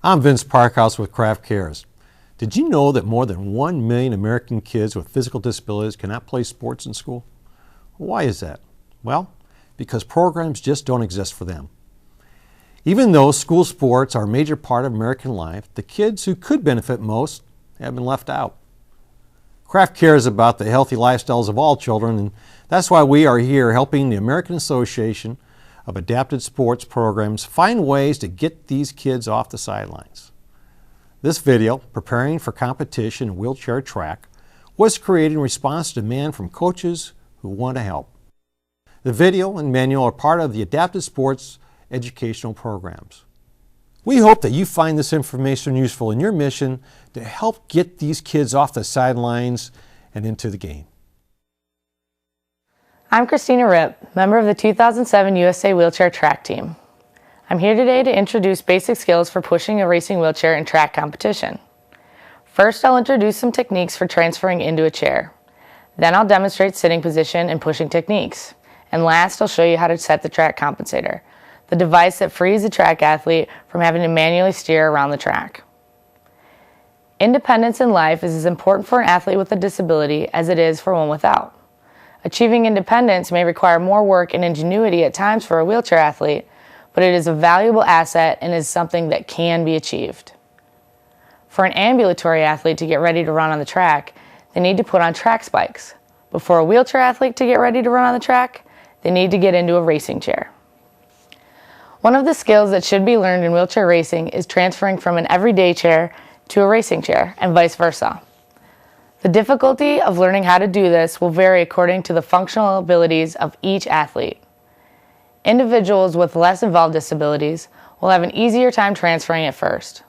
I'm Vince Parkhouse with Craft Cares. Did you know that more than 1 million American kids with physical disabilities cannot play sports in school? Why is that? Well, because programs just don't exist for them. Even though school sports are a major part of American life, the kids who could benefit most have been left out. Craft cares about the healthy lifestyles of all children, and that's why we are here helping the American Association of Adapted Sports Programs find ways to get these kids off the sidelines. This video, Preparing for Competition in Wheelchair Track, was created in response to demand from coaches who want to help. The video and manual are part of the Adapted Sports educational programs. We hope that you find this information useful in your mission to help get these kids off the sidelines and into the game. I'm Christina Ripp, member of the 2007 USA Wheelchair Track Team. I'm here today to introduce basic skills for pushing a racing wheelchair in track competition. First, I'll introduce some techniques for transferring into a chair. Then I'll demonstrate sitting position and pushing techniques. And last, I'll show you how to set the track compensator, the device that frees the track athlete from having to manually steer around the track. Independence in life is as important for an athlete with a disability as it is for one without. Achieving independence may require more work and ingenuity at times for a wheelchair athlete, but it is a valuable asset and is something that can be achieved. For an ambulatory athlete to get ready to run on the track, they need to put on track spikes. But for a wheelchair athlete to get ready to run on the track, they need to get into a racing chair. One of the skills that should be learned in wheelchair racing is transferring from an everyday chair to a racing chair and vice versa. The difficulty of learning how to do this will vary according to the functional abilities of each athlete. Individuals with less involved disabilities will have an easier time transferring at first.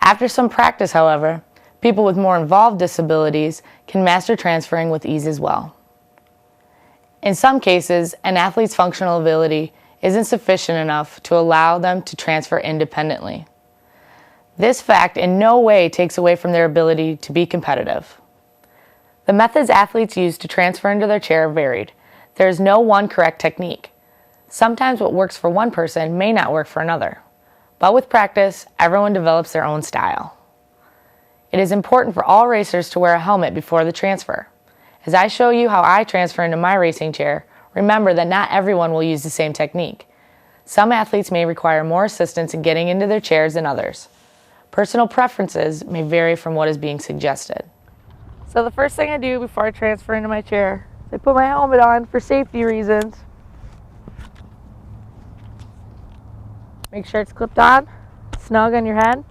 After some practice, however, people with more involved disabilities can master transferring with ease as well. In some cases, an athlete's functional ability isn't sufficient enough to allow them to transfer independently. This fact in no way takes away from their ability to be competitive. The methods athletes use to transfer into their chair are varied. There is no one correct technique. Sometimes what works for one person may not work for another. But with practice, everyone develops their own style. It is important for all racers to wear a helmet before the transfer. As I show you how I transfer into my racing chair, remember that not everyone will use the same technique. Some athletes may require more assistance in getting into their chairs than others. Personal preferences may vary from what is being suggested. So the first thing I do before I transfer into my chair is I put my helmet on for safety reasons. Make sure it's clipped on, snug on your head.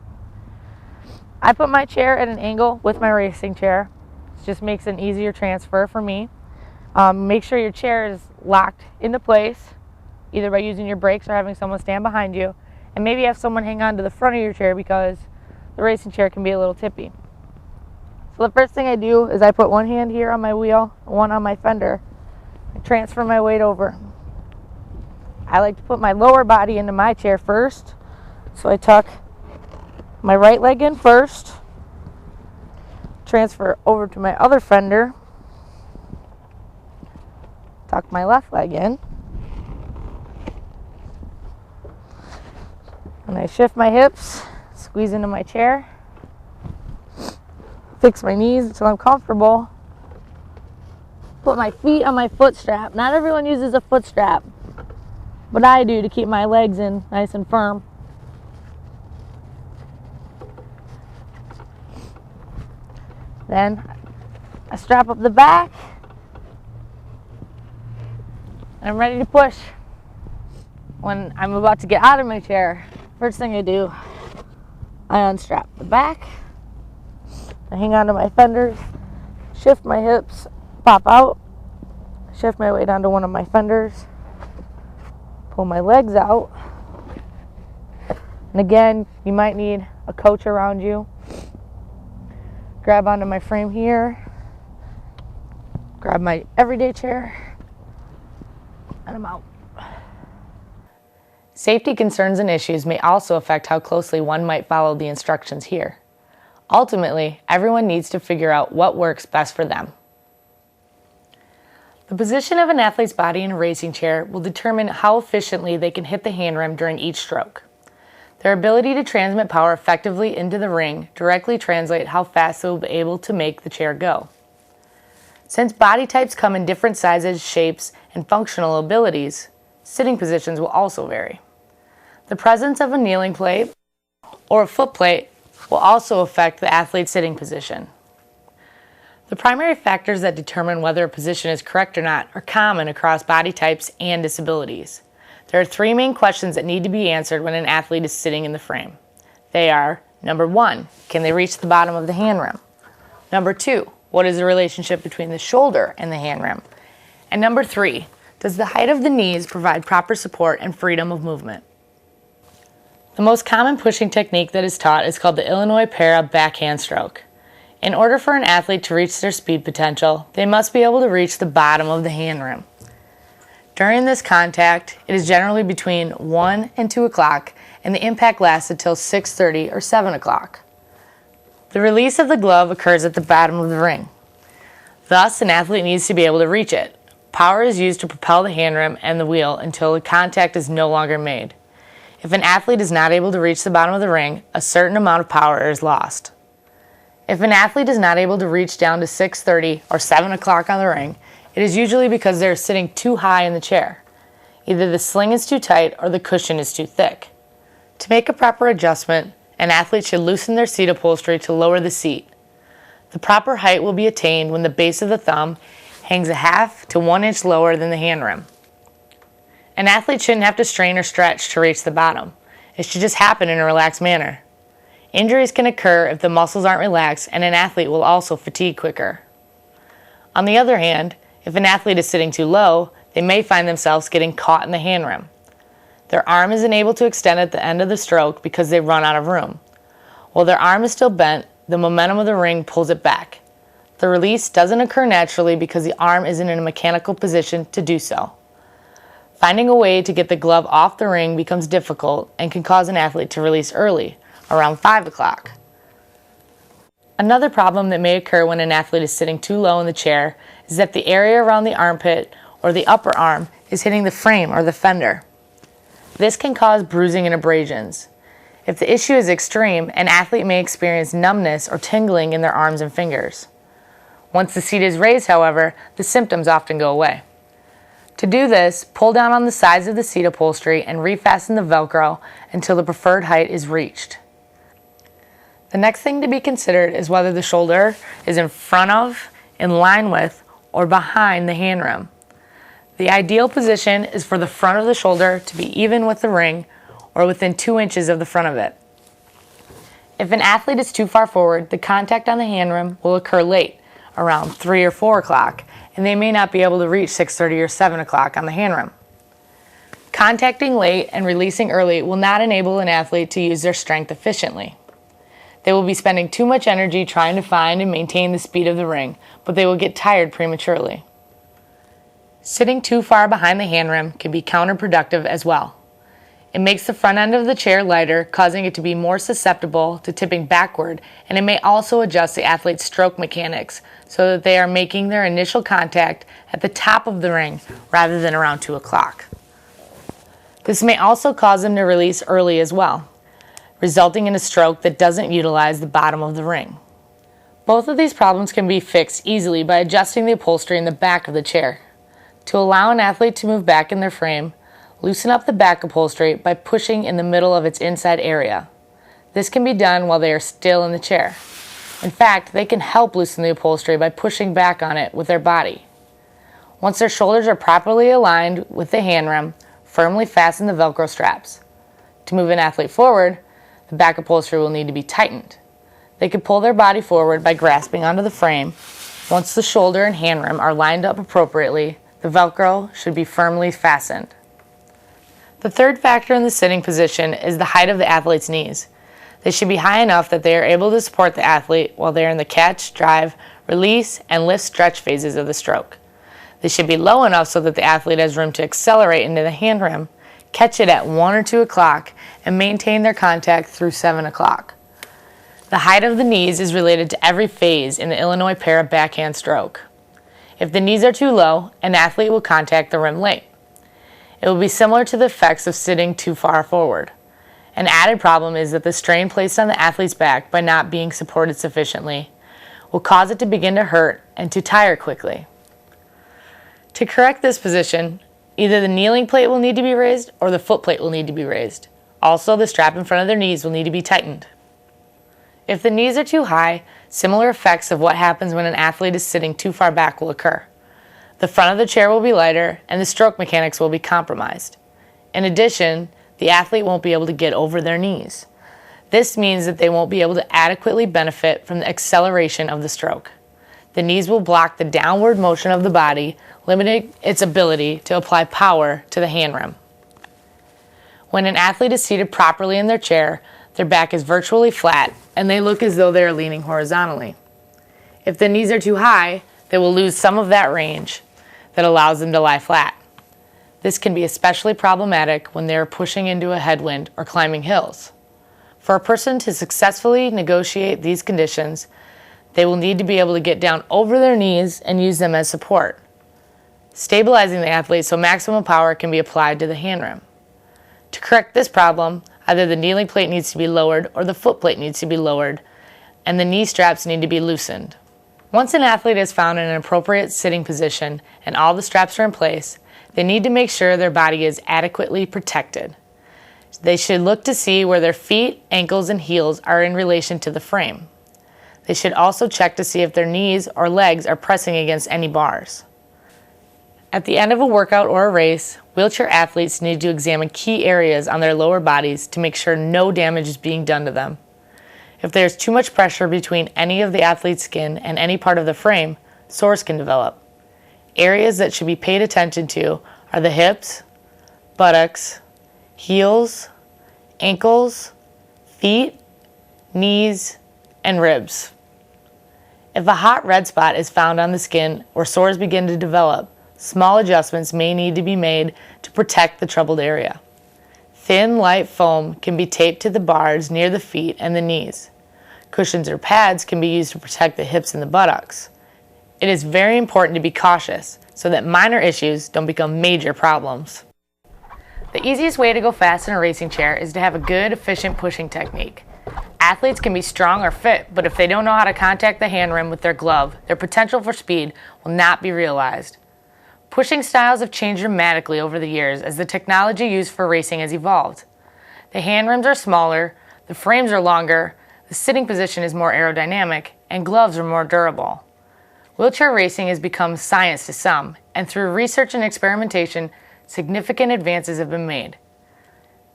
I put my chair at an angle with my racing chair. It just makes an easier transfer for me. Make sure your chair is locked into place, either by using your brakes or having someone stand behind you. And maybe have someone hang on to the front of your chair because the racing chair can be a little tippy. So the first thing I do is I put one hand here on my wheel, one on my fender. I transfer my weight over. I like to put my lower body into my chair first. So I tuck my right leg in first, transfer over to my other fender, tuck my left leg in, and I shift my hips, squeeze into my chair, fix my knees until I'm comfortable, put my feet on my foot strap. Not everyone uses a foot strap, but I do to keep my legs in nice and firm. Then I strap up the back, and I'm ready to push. When I'm about to get out of my chair, first thing I do, I unstrap the back, I hang on to my fenders, shift my hips, pop out, shift my weight onto one of my fenders, pull my legs out, and again, you might need a coach around you. Grab onto my frame here, grab my everyday chair, and I'm out. Safety concerns and issues may also affect how closely one might follow the instructions here. Ultimately, everyone needs to figure out what works best for them. The position of an athlete's body in a racing chair will determine how efficiently they can hit the hand rem during each stroke. Their ability to transmit power effectively into the ring directly translates how fast they will be able to make the chair go. Since body types come in different sizes, shapes, and functional abilities, sitting positions will also vary. The presence of a kneeling plate or a foot plate will also affect the athlete's sitting position. The primary factors that determine whether a position is correct or not are common across body types and disabilities. There are three main questions that need to be answered when an athlete is sitting in the frame. They are, number one, can they reach the bottom of the hand rim? Number two, what is the relationship between the shoulder and the hand rim? And number three, does the height of the knees provide proper support and freedom of movement? The most common pushing technique that is taught is called the Illinois Para backhand stroke. In order for an athlete to reach their speed potential, they must be able to reach the bottom of the hand rim. During this contact, it is generally between 1 and 2 o'clock, and the impact lasts until 6:30 or 7 o'clock. The release of the glove occurs at the bottom of the ring. Thus, an athlete needs to be able to reach it. Power is used to propel the hand rim and the wheel until the contact is no longer made. If an athlete is not able to reach the bottom of the ring, a certain amount of power is lost. If an athlete is not able to reach down to 6:30 or 7 o'clock on the ring, it is usually because they are sitting too high in the chair. Either the sling is too tight or the cushion is too thick. To make a proper adjustment, an athlete should loosen their seat upholstery to lower the seat. The proper height will be attained when the base of the thumb hangs a half to 1 inch lower than the hand rim. An athlete shouldn't have to strain or stretch to reach the bottom. It should just happen in a relaxed manner. Injuries can occur if the muscles aren't relaxed, and an athlete will also fatigue quicker. On the other hand, if an athlete is sitting too low, they may find themselves getting caught in the hand rim. Their arm isn't able to extend at the end of the stroke because they run out of room. While their arm is still bent, the momentum of the ring pulls it back. The release doesn't occur naturally because the arm isn't in a mechanical position to do so. Finding a way to get the glove off the ring becomes difficult and can cause an athlete to release early, around 5 o'clock. Another problem that may occur when an athlete is sitting too low in the chair is that the area around the armpit or the upper arm is hitting the frame or the fender. This can cause bruising and abrasions. If the issue is extreme, an athlete may experience numbness or tingling in their arms and fingers. Once the seat is raised, however, the symptoms often go away. To do this, pull down on the sides of the seat upholstery and refasten the Velcro until the preferred height is reached. The next thing to be considered is whether the shoulder is in front of, in line with, or behind the hand rim. The ideal position is for the front of the shoulder to be even with the ring or within 2 inches of the front of it. If an athlete is too far forward, the contact on the hand rim will occur late, around 3 or 4 o'clock, and they may not be able to reach 6:30 or 7 o'clock on the hand rim. Contacting late and releasing early will not enable an athlete to use their strength efficiently. They will be spending too much energy trying to find and maintain the speed of the ring, but they will get tired prematurely. Sitting too far behind the hand rim can be counterproductive as well. It makes the front end of the chair lighter, causing it to be more susceptible to tipping backward, and it may also adjust the athlete's stroke mechanics so that they are making their initial contact at the top of the ring rather than around 2 o'clock. This may also cause them to release early as well, resulting in a stroke that doesn't utilize the bottom of the ring. Both of these problems can be fixed easily by adjusting the upholstery in the back of the chair. To allow an athlete to move back in their frame, loosen up the back upholstery by pushing in the middle of its inside area. This can be done while they are still in the chair. In fact, they can help loosen the upholstery by pushing back on it with their body. Once their shoulders are properly aligned with the hand rim, firmly fasten the Velcro straps. To move an athlete forward, the back upholstery will need to be tightened. They can pull their body forward by grasping onto the frame. Once the shoulder and hand rim are lined up appropriately, the Velcro should be firmly fastened. The third factor in the sitting position is the height of the athlete's knees. They should be high enough that they are able to support the athlete while they are in the catch, drive, release, and lift stretch phases of the stroke. They should be low enough so that the athlete has room to accelerate into the hand rim, catch it at 1 or 2 o'clock, and maintain their contact through 7 o'clock. The height of the knees is related to every phase in the Illinois Para backhand stroke. If the knees are too low, an athlete will contact the rim late. It will be similar to the effects of sitting too far forward. An added problem is that the strain placed on the athlete's back by not being supported sufficiently will cause it to begin to hurt and to tire quickly. To correct this position, either the kneeling plate will need to be raised or the foot plate will need to be raised. Also, the strap in front of their knees will need to be tightened. If the knees are too high, similar effects of what happens when an athlete is sitting too far back will occur. The front of the chair will be lighter and the stroke mechanics will be compromised. In addition, the athlete won't be able to get over their knees. This means that they won't be able to adequately benefit from the acceleration of the stroke. The knees will block the downward motion of the body, limiting its ability to apply power to the hand rim. When an athlete is seated properly in their chair, their back is virtually flat and they look as though they are leaning horizontally. If the knees are too high, they will lose some of that range that allows them to lie flat. This can be especially problematic when they are pushing into a headwind or climbing hills. For a person to successfully negotiate these conditions, they will need to be able to get down over their knees and use them as support, stabilizing the athlete so maximum power can be applied to the hand rim. To correct this problem, either the kneeling plate needs to be lowered or the foot plate needs to be lowered, and the knee straps need to be loosened. Once an athlete is found in an appropriate sitting position and all the straps are in place, they need to make sure their body is adequately protected. They should look to see where their feet, ankles, and heels are in relation to the frame. They should also check to see if their knees or legs are pressing against any bars. At the end of a workout or a race, wheelchair athletes need to examine key areas on their lower bodies to make sure no damage is being done to them. If there is too much pressure between any of the athlete's skin and any part of the frame, sores can develop. Areas that should be paid attention to are the hips, buttocks, heels, ankles, feet, knees, and ribs. If a hot red spot is found on the skin or sores begin to develop, small adjustments may need to be made to protect the troubled area. Thin, light foam can be taped to the bars near the feet and the knees. Cushions or pads can be used to protect the hips and the buttocks. It is very important to be cautious so that minor issues don't become major problems. The easiest way to go fast in a racing chair is to have a good, efficient pushing technique. Athletes can be strong or fit, but if they don't know how to contact the hand rim with their glove, their potential for speed will not be realized. Pushing styles have changed dramatically over the years as the technology used for racing has evolved. The hand rims are smaller, the frames are longer, the sitting position is more aerodynamic, and gloves are more durable. Wheelchair racing has become science to some, and through research and experimentation, significant advances have been made.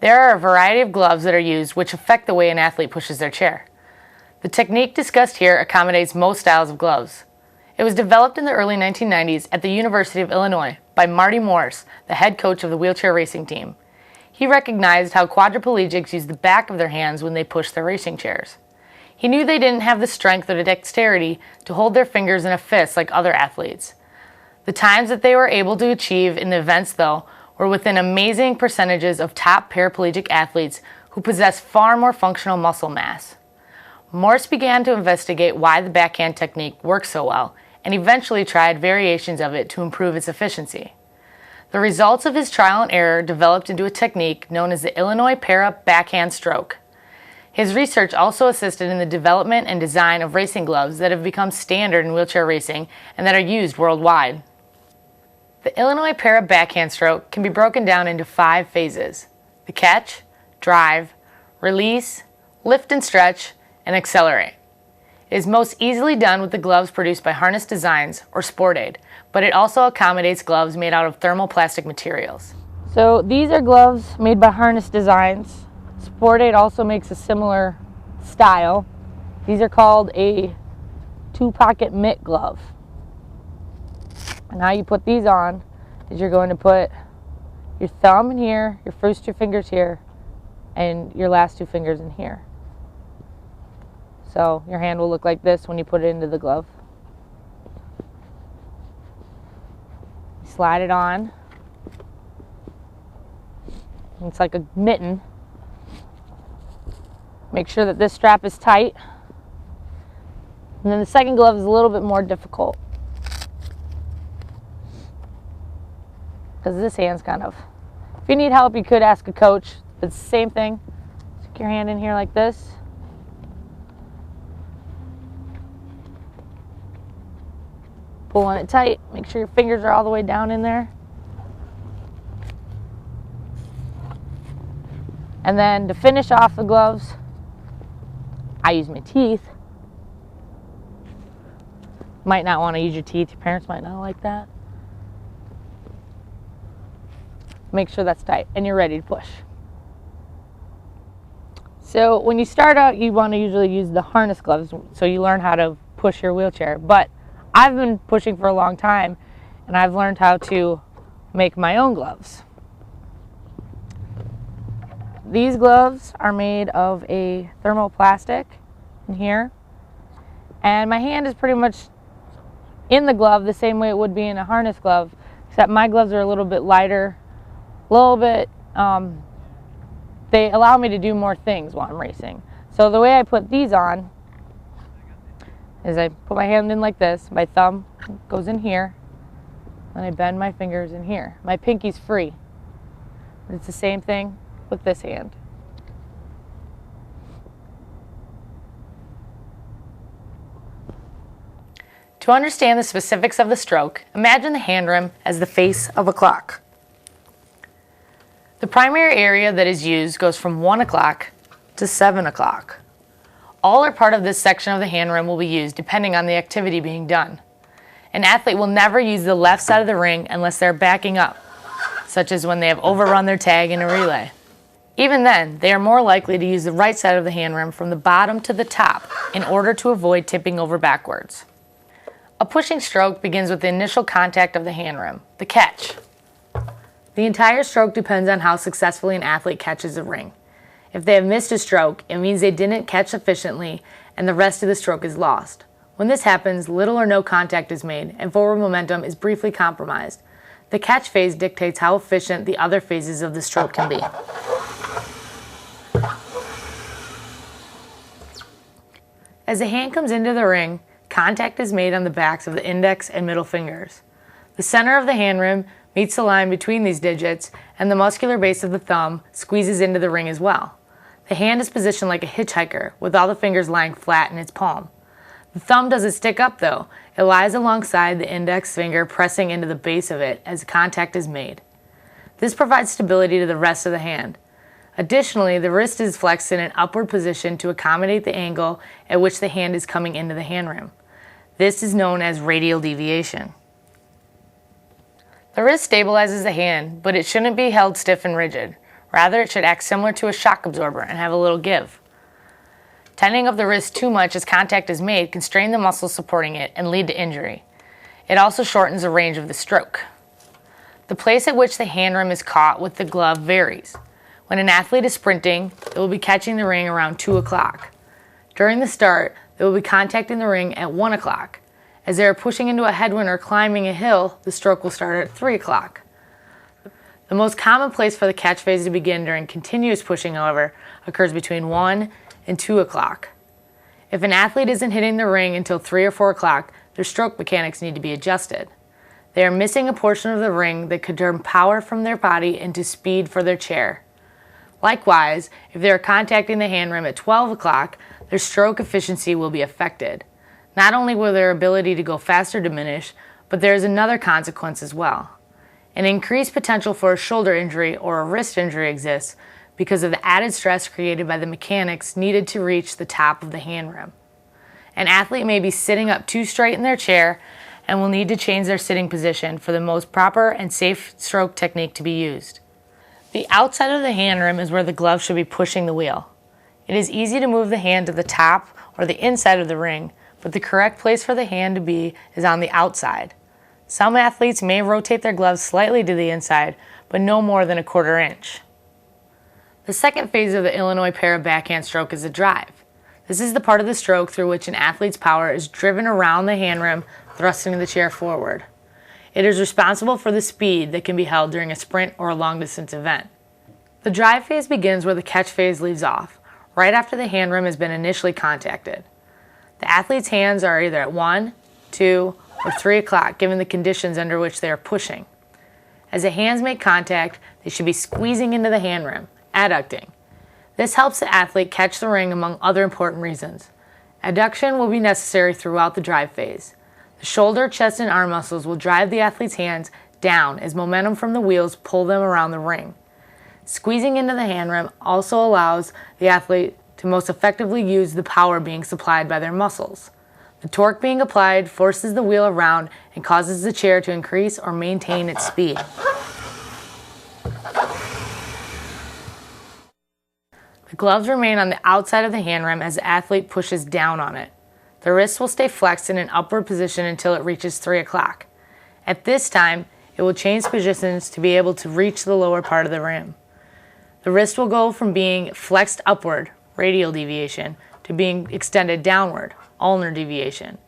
There are a variety of gloves that are used which affect the way an athlete pushes their chair. The technique discussed here accommodates most styles of gloves. It was developed in the early 1990s at the University of Illinois by Marty Morse, the head coach of the wheelchair racing team. He recognized how quadriplegics use the back of their hands when they push their racing chairs. He knew they didn't have the strength or the dexterity to hold their fingers in a fist like other athletes. The times that they were able to achieve in the events, though, were within amazing percentages of top paraplegic athletes who possess far more functional muscle mass. Morse began to investigate why the backhand technique works so well and eventually tried variations of it to improve its efficiency. The results of his trial and error developed into a technique known as the Illinois Para Backhand Stroke. His research also assisted in the development and design of racing gloves that have become standard in wheelchair racing and that are used worldwide. The Illinois Para Backhand Stroke can be broken down into 5 phases: the catch, drive, release, lift and stretch, and accelerate. It is most easily done with the gloves produced by Harness Designs or Sport Aid, but it also accommodates gloves made out of thermoplastic materials. So these are gloves made by Harness Designs. Sport Aid also makes a similar style. These are called a 2-pocket mitt glove. And how you put these on is you're going to put your thumb in here, your first 2 fingers here, and your last 2 fingers in here. So your hand will look like this when you put it into the glove. Slide it on. It's like a mitten. Make sure that this strap is tight. And then the second glove is a little bit more difficult, because this hand's kind of... If you need help, you could ask a coach. It's the same thing. tuck your hand in here like this. Pulling it tight. Make sure your fingers are all the way down in there. And then to finish off the gloves, I use my teeth. Might not want to use your teeth. Your parents might not like that. Make sure that's tight and you're ready to push. So when you start out, you want to usually use the harness gloves so you learn how to push your wheelchair. But I've been pushing for a long time and I've learned how to make my own gloves. These gloves are made of a thermoplastic in here, and my hand is pretty much in the glove the same way it would be in a harness glove, except my gloves are a little bit lighter, a little bit, they allow me to do more things while I'm racing. So the way I put these on is I put my hand in like this, my thumb goes in here, and I bend my fingers in here. My pinky's free. It's the same thing with this hand. To understand the specifics of the stroke, imagine the hand rim as the face of a clock. The primary area that is used goes from 1 o'clock to 7 o'clock. All or part of this section of the hand rim will be used depending on the activity being done. An athlete will never use the left side of the ring unless they're backing up, such as when they have overrun their tag in a relay. Even then, they are more likely to use the right side of the hand rim from the bottom to the top in order to avoid tipping over backwards. A pushing stroke begins with the initial contact of the hand rim, the catch. The entire stroke depends on how successfully an athlete catches a ring. If they have missed a stroke, it means they didn't catch sufficiently and the rest of the stroke is lost. When this happens, little or no contact is made and forward momentum is briefly compromised. The catch phase dictates how efficient the other phases of the stroke can be. As the hand comes into the ring, contact is made on the backs of the index and middle fingers. The center of the hand rim meets the line between these digits, and the muscular base of the thumb squeezes into the ring as well. The hand is positioned like a hitchhiker, with all the fingers lying flat in its palm. The thumb doesn't stick up though. It lies alongside the index finger, pressing into the base of it as contact is made. This provides stability to the rest of the hand. Additionally, the wrist is flexed in an upward position to accommodate the angle at which the hand is coming into the hand rim. This is known as radial deviation. The wrist stabilizes the hand, but it shouldn't be held stiff and rigid. Rather, it should act similar to a shock absorber and have a little give. Tightening of the wrist too much as contact is made can strain the muscles supporting it and lead to injury. It also shortens the range of the stroke. The place at which the hand rim is caught with the glove varies. When an athlete is sprinting, they will be catching the ring around 2 o'clock. During the start, they will be contacting the ring at 1 o'clock. As they are pushing into a headwind or climbing a hill, the stroke will start at 3 o'clock. The most common place for the catch phase to begin during continuous pushing, however, occurs between 1 and 2 o'clock. If an athlete isn't hitting the ring until 3 or 4 o'clock, their stroke mechanics need to be adjusted. They are missing a portion of the ring that could turn power from their body into speed for their chair. Likewise, if they are contacting the hand rim at 12 o'clock, their stroke efficiency will be affected. Not only will their ability to go faster diminish, but there is another consequence as well. An increased potential for a shoulder injury or a wrist injury exists because of the added stress created by the mechanics needed to reach the top of the hand rim. An athlete may be sitting up too straight in their chair and will need to change their sitting position for the most proper and safe stroke technique to be used. The outside of the hand rim is where the glove should be pushing the wheel. It is easy to move the hand to the top or the inside of the ring, but the correct place for the hand to be is on the outside. Some athletes may rotate their gloves slightly to the inside, but no more than a 1/4 inch. The second phase of the Illinois para backhand stroke is the drive. This is the part of the stroke through which an athlete's power is driven around the hand rim, thrusting the chair forward. It is responsible for the speed that can be held during a sprint or a long-distance event. The drive phase begins where the catch phase leaves off, right after the hand rim has been initially contacted. The athlete's hands are either at 1, 2, or 3 o'clock given the conditions under which they are pushing. As the hands make contact, they should be squeezing into the hand rim, adducting. This helps the athlete catch the ring among other important reasons. Adduction will be necessary throughout the drive phase. The shoulder, chest, and arm muscles will drive the athlete's hands down as momentum from the wheels pull them around the ring. Squeezing into the hand rim also allows the athlete to most effectively use the power being supplied by their muscles. The torque being applied forces the wheel around and causes the chair to increase or maintain its speed. The gloves remain on the outside of the hand rim as the athlete pushes down on it. The wrist will stay flexed in an upward position until it reaches 3 o'clock. At this time, it will change positions to be able to reach the lower part of the rim. The wrist will go from being flexed upward, radial deviation, to being extended downward, ulnar deviation.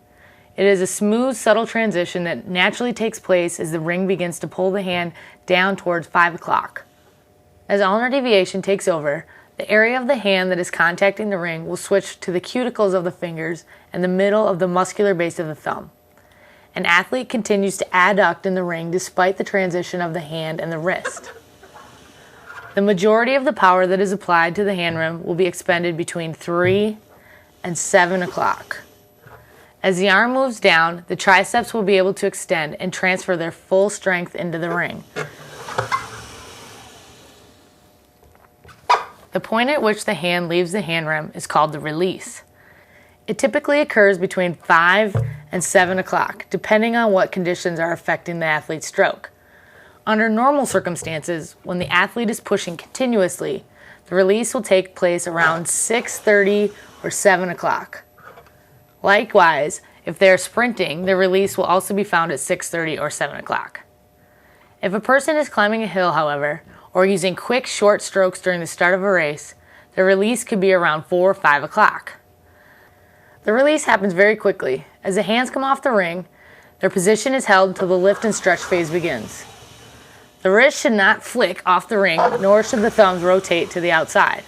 It is a smooth, subtle transition that naturally takes place as the ring begins to pull the hand down towards 5 o'clock. As ulnar deviation takes over, the area of the hand that is contacting the ring will switch to the cuticles of the fingers and the middle of the muscular base of the thumb. An athlete continues to adduct in the ring despite the transition of the hand and the wrist. The majority of the power that is applied to the hand rim will be expended between 3 and 7 o'clock. As the arm moves down, the triceps will be able to extend and transfer their full strength into the ring. The point at which the hand leaves the hand rim is called the release. It typically occurs between 5 and 7 o'clock, depending on what conditions are affecting the athlete's stroke. Under normal circumstances, when the athlete is pushing continuously, the release will take place around 6:30 or 7 o'clock. Likewise, if they are sprinting, the release will also be found at 6:30 or 7 o'clock. If a person is climbing a hill, however, or using quick, short strokes during the start of a race, the release could be around 4 or 5 o'clock. The release happens very quickly. As the hands come off the ring, their position is held until the lift and stretch phase begins. The wrist should not flick off the ring, nor should the thumbs rotate to the outside.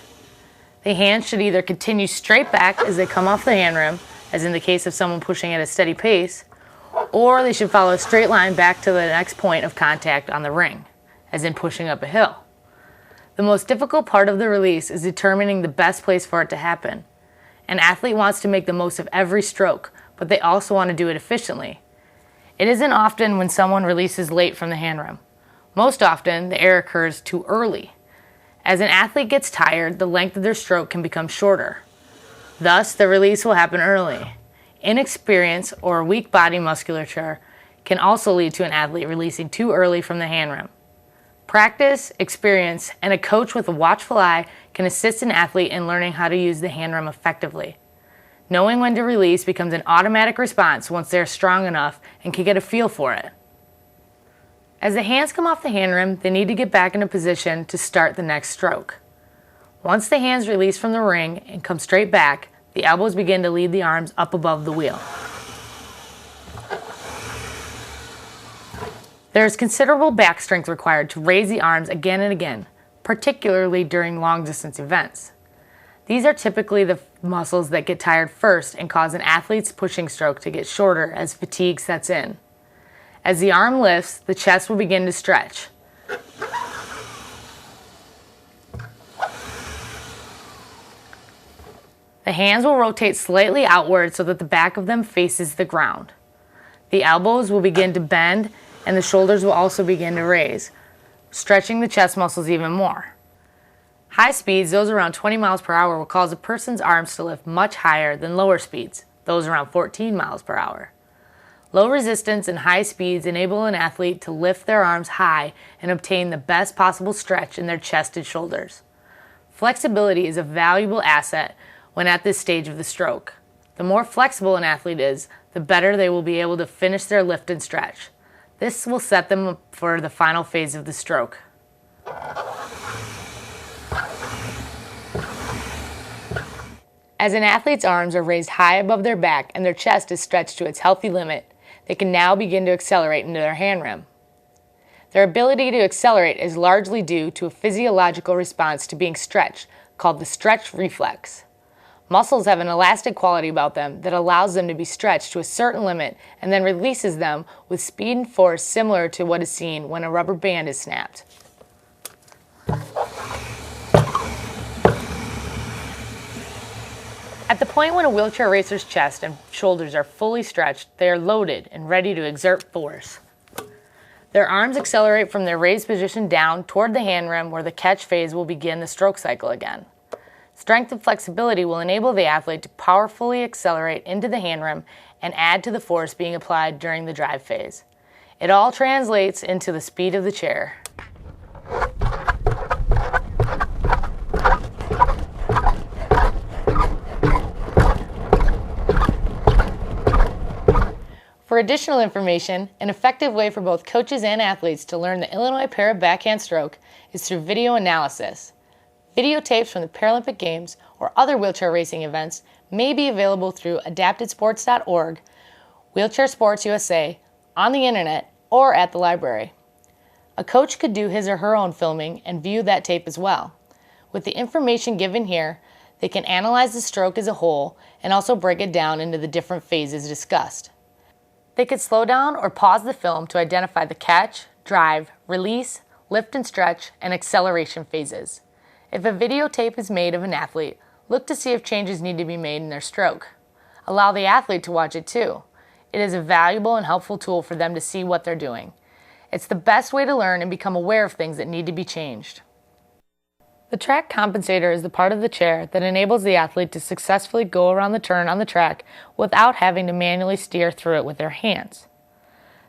The hands should either continue straight back as they come off the hand rim, as in the case of someone pushing at a steady pace, or they should follow a straight line back to the next point of contact on the ring, as in pushing up a hill. The most difficult part of the release is determining the best place for it to happen. An athlete wants to make the most of every stroke, but they also want to do it efficiently. It isn't often when someone releases late from the hand rim. Most often, the error occurs too early. As an athlete gets tired, the length of their stroke can become shorter. Thus, the release will happen early. Inexperience or weak body musculature can also lead to an athlete releasing too early from the hand rim. Practice, experience, and a coach with a watchful eye can assist an athlete in learning how to use the hand rim effectively. Knowing when to release becomes an automatic response once they are strong enough and can get a feel for it. As the hands come off the hand rim, they need to get back in a position to start the next stroke. Once the hands release from the ring and come straight back, the elbows begin to lead the arms up above the wheel. There is considerable back strength required to raise the arms again and again, particularly during long-distance events. These are typically the muscles that get tired first and cause an athlete's pushing stroke to get shorter as fatigue sets in. As the arm lifts, the chest will begin to stretch. The hands will rotate slightly outward so that the back of them faces the ground. The elbows will begin to bend and the shoulders will also begin to raise, stretching the chest muscles even more. High speeds, those around 20 miles per hour, will cause a person's arms to lift much higher than lower speeds, those around 14 miles per hour. Low resistance and high speeds enable an athlete to lift their arms high and obtain the best possible stretch in their chest and shoulders. Flexibility is a valuable asset when at this stage of the stroke. The more flexible an athlete is, the better they will be able to finish their lift and stretch. This will set them up for the final phase of the stroke. As an athlete's arms are raised high above their back and their chest is stretched to its healthy limit, they can now begin to accelerate into their hand rim. Their ability to accelerate is largely due to a physiological response to being stretched called the stretch reflex. Muscles have an elastic quality about them that allows them to be stretched to a certain limit and then releases them with speed and force similar to what is seen when a rubber band is snapped. At the point when a wheelchair racer's chest and shoulders are fully stretched, they are loaded and ready to exert force. Their arms accelerate from their raised position down toward the hand rim where the catch phase will begin the stroke cycle again. Strength and flexibility will enable the athlete to powerfully accelerate into the hand rim and add to the force being applied during the drive phase. It all translates into the speed of the chair. For additional information, an effective way for both coaches and athletes to learn the Illinois Para Backhand Stroke is through video analysis. Videotapes from the Paralympic Games or other wheelchair racing events may be available through adaptedsports.org, Wheelchair Sports USA, on the internet, or at the library. A coach could do his or her own filming and view that tape as well. With the information given here, they can analyze the stroke as a whole and also break it down into the different phases discussed. They could slow down or pause the film to identify the catch, drive, release, lift and stretch, and acceleration phases. If a videotape is made of an athlete, look to see if changes need to be made in their stroke. Allow the athlete to watch it too. It is a valuable and helpful tool for them to see what they're doing. It's the best way to learn and become aware of things that need to be changed. The track compensator is the part of the chair that enables the athlete to successfully go around the turn on the track without having to manually steer through it with their hands.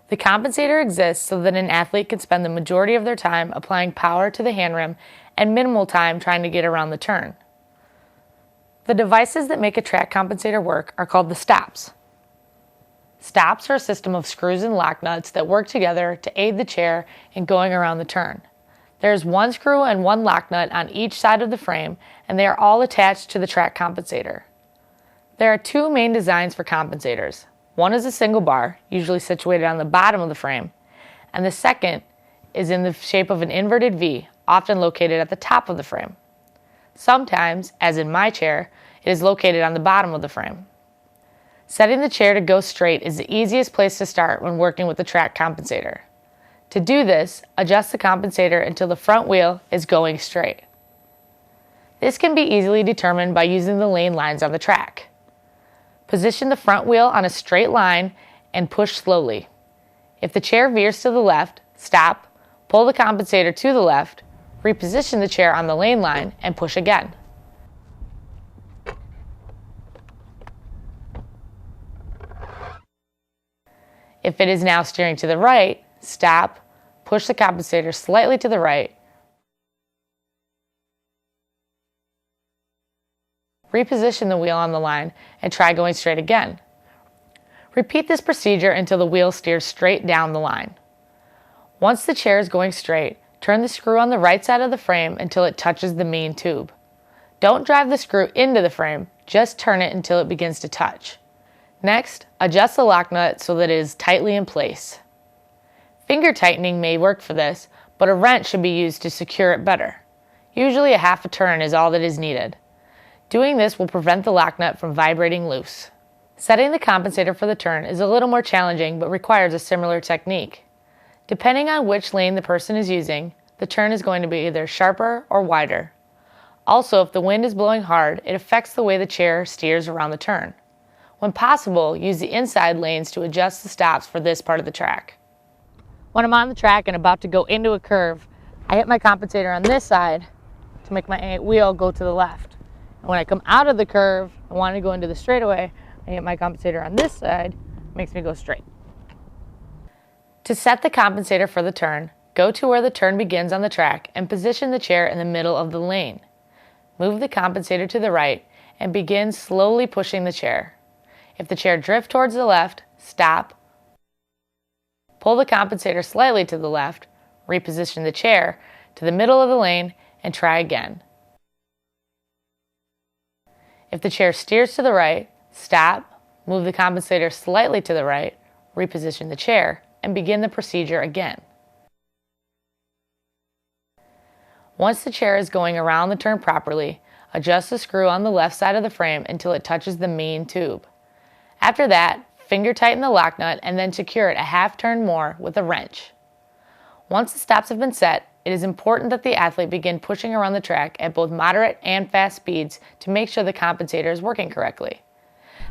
The compensator exists so that an athlete can spend the majority of their time applying power to the hand rim and minimal time trying to get around the turn. The devices that make a track compensator work are called the stops. Stops are a system of screws and lock nuts that work together to aid the chair in going around the turn. There is one screw and one lock nut on each side of the frame, and they are all attached to the track compensator. There are two main designs for compensators. One is a single bar, usually situated on the bottom of the frame, and the second is in the shape of an inverted V, often located at the top of the frame. Sometimes, as in my chair, it is located on the bottom of the frame. Setting the chair to go straight is the easiest place to start when working with the track compensator. To do this, adjust the compensator until the front wheel is going straight. This can be easily determined by using the lane lines on the track. Position the front wheel on a straight line and push slowly. If the chair veers to the left, stop, pull the compensator to the left, reposition the chair on the lane line, and push again. If it is now steering to the right, stop, push the compensator slightly to the right, reposition the wheel on the line, and try going straight again. Repeat this procedure until the wheel steers straight down the line. Once the chair is going straight, turn the screw on the right side of the frame until it touches the main tube. Don't drive the screw into the frame, just turn it until it begins to touch. Next, adjust the lock nut so that it is tightly in place. Finger tightening may work for this, but a wrench should be used to secure it better. Usually a half a turn is all that is needed. Doing this will prevent the lock nut from vibrating loose. Setting the compensator for the turn is a little more challenging but requires a similar technique. Depending on which lane the person is using, the turn is going to be either sharper or wider. Also, if the wind is blowing hard, it affects the way the chair steers around the turn. When possible, use the inside lanes to adjust the stops for this part of the track. When I'm on the track and about to go into a curve, I hit my compensator on this side to make my wheel go to the left. And when I come out of the curve and want to go into the straightaway, I hit my compensator on this side, makes me go straight. To set the compensator for the turn, go to where the turn begins on the track and position the chair in the middle of the lane. Move the compensator to the right and begin slowly pushing the chair. If the chair drifts towards the left, stop, pull the compensator slightly to the left, reposition the chair to the middle of the lane, and try again. If the chair steers to the right, stop, move the compensator slightly to the right, reposition the chair, and begin the procedure again. Once the chair is going around the turn properly, adjust the screw on the left side of the frame until it touches the main tube. After that, finger tighten the lock nut and then secure it a half turn more with a wrench. Once the stops have been set, it is important that the athlete begin pushing around the track at both moderate and fast speeds to make sure the compensator is working correctly.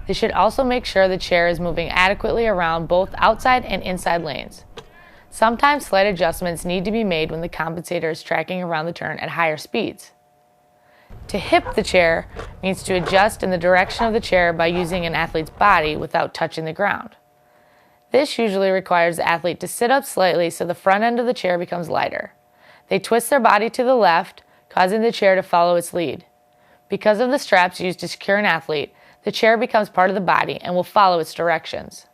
They should also make sure the chair is moving adequately around both outside and inside lanes. Sometimes slight adjustments need to be made when the compensator is tracking around the turn at higher speeds. To hip the chair means to adjust in the direction of the chair by using an athlete's body without touching the ground. This usually requires the athlete to sit up slightly so the front end of the chair becomes lighter. They twist their body to the left, causing the chair to follow its lead. Because of the straps used to secure an athlete, the chair becomes part of the body and will follow its directions.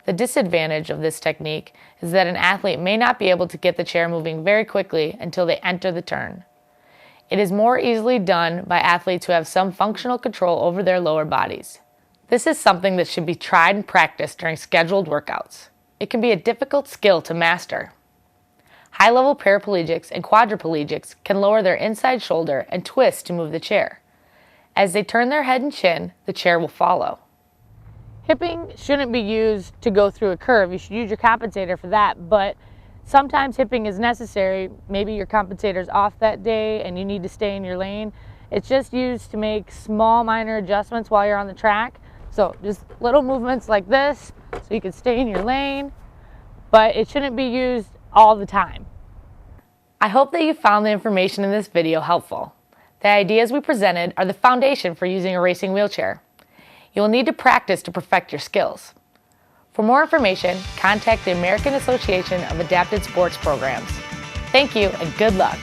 The disadvantage of this technique is that an athlete may not be able to get the chair moving very quickly until they enter the turn. It is more easily done by athletes who have some functional control over their lower bodies. This is something that should be tried and practiced during scheduled workouts. It can be a difficult skill to master. High-level paraplegics and quadriplegics can lower their inside shoulder and twist to move the chair. As they turn their head and chin, the chair will follow. Hipping shouldn't be used to go through a curve. You should use your compensator for that, but sometimes hipping is necessary. Maybe your compensator's off that day and you need to stay in your lane. It's just used to make small minor adjustments while you're on the track. So just little movements like this so you can stay in your lane, but it shouldn't be used all the time. I hope that you found the information in this video helpful. The ideas we presented are the foundation for using a racing wheelchair. You will need to practice to perfect your skills. For more information, contact the American Association of Adapted Sports Programs. Thank you and good luck.